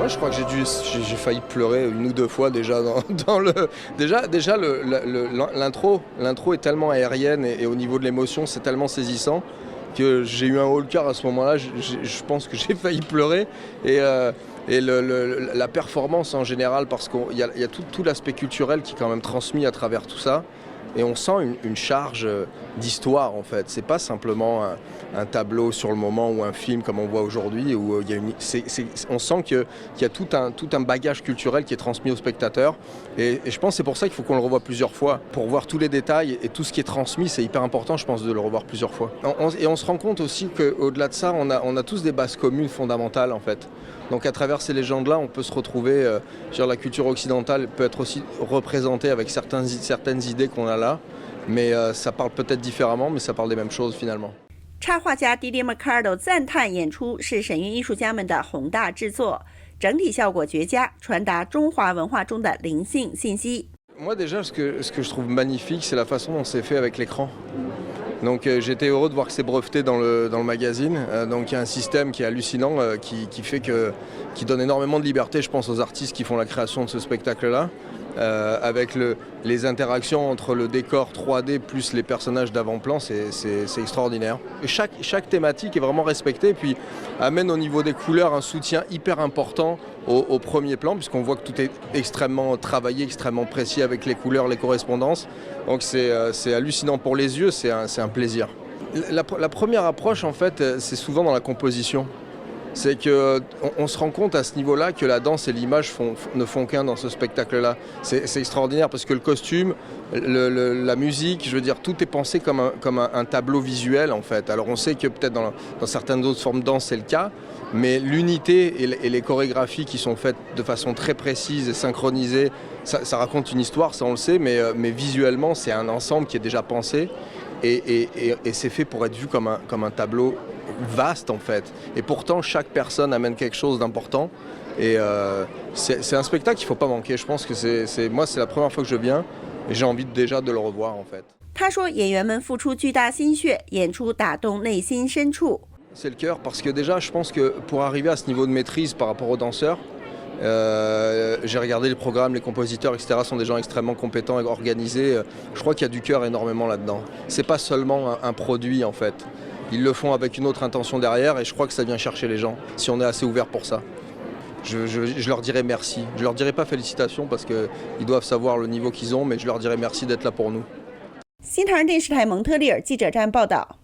Moi, je crois que j'ai failli pleurer une ou deux fois déjà dans le. Déjà l'intro est tellement aérienne et au niveau de l'émotion, c'est tellement saisissant que j'ai eu un haut le cœur à ce moment-là. Je pense que j'ai failli pleurer et la performance en général, parce qu'il y a tout l'aspect culturel qui est quand même transmis à travers tout ça. Et on sent une charge d'histoire en fait. C'est pas simplement un tableau sur le moment ou un film comme on voit aujourd'hui où on sent qu'il y a tout un bagage culturel qui est transmis aux spectateurs. Et je pense que c'est pour ça qu'il faut qu'on le revoie plusieurs fois pour voir tous les détails et tout ce qui est transmis. C'est hyper important, je pense, de le revoir plusieurs fois. Et on se rend compte aussi qu'au-delà de ça, on a tous des bases communes fondamentales en fait. Donc à travers ces légendes-là, on peut se retrouver, la culture occidentale peut être aussi représentée avec certaines idées qu'on a là, mais ça parle peut-être différemment, mais ça parle des mêmes choses finalement. 插画家 Didier Mercado 赞叹演出是沈云艺术家们的宏大制作，整体效果绝佳，传达中华文化中的灵性信息。Moi déjà, ce que je trouve magnifique, c'est la façon dont c'est fait avec l'écran. Donc j'étais heureux de voir que c'est breveté dans le magazine. Donc il y a un système qui est hallucinant, qui donne énormément de liberté, je pense, aux artistes qui font la création de ce spectacle-là. Avec les interactions entre le décor 3D plus les personnages d'avant-plan, c'est extraordinaire. Et chaque thématique est vraiment respectée et puis amène au niveau des couleurs un soutien hyper important au premier plan, puisqu'on voit que tout est extrêmement travaillé, extrêmement précis avec les couleurs, les correspondances. Donc c'est hallucinant pour les yeux, c'est un plaisir. La première approche, en fait, c'est souvent dans la composition. C'est qu'on se rend compte à ce niveau-là que la danse et l'image ne font qu'un dans ce spectacle-là. C'est extraordinaire parce que le costume, la musique, je veux dire, tout est pensé comme un tableau visuel en fait. Alors on sait que peut-être dans certaines autres formes de danse c'est le cas, mais l'unité et les chorégraphies qui sont faites de façon très précise et synchronisée, ça raconte une histoire, ça on le sait, mais visuellement c'est un ensemble qui est déjà pensé et c'est fait pour être vu comme un tableau vaste en fait, et pourtant chaque personne amène quelque chose d'important et c'est un spectacle qu'il ne faut pas manquer. Je pense que moi c'est la première fois que je viens et j'ai envie déjà de le revoir en fait. 他说演员们付出巨大心血，演出打动内心深处。 C'est le cœur parce que déjà je pense que pour arriver à ce niveau de maîtrise par rapport aux danseurs, j'ai regardé les programmes, les compositeurs, etc. sont des gens extrêmement compétents et organisés. Je crois qu'il y a du cœur énormément là-dedans. C'est pas seulement un produit en fait. Ils le font avec une autre intention derrière et je crois que ça vient chercher les gens, si on est assez ouvert pour ça. Je leur dirai merci. Je leur dirai pas félicitations parce qu'ils doivent savoir le niveau qu'ils ont, mais je leur dirai merci d'être là pour nous. 新唐人电视台蒙特利尔记者站报道。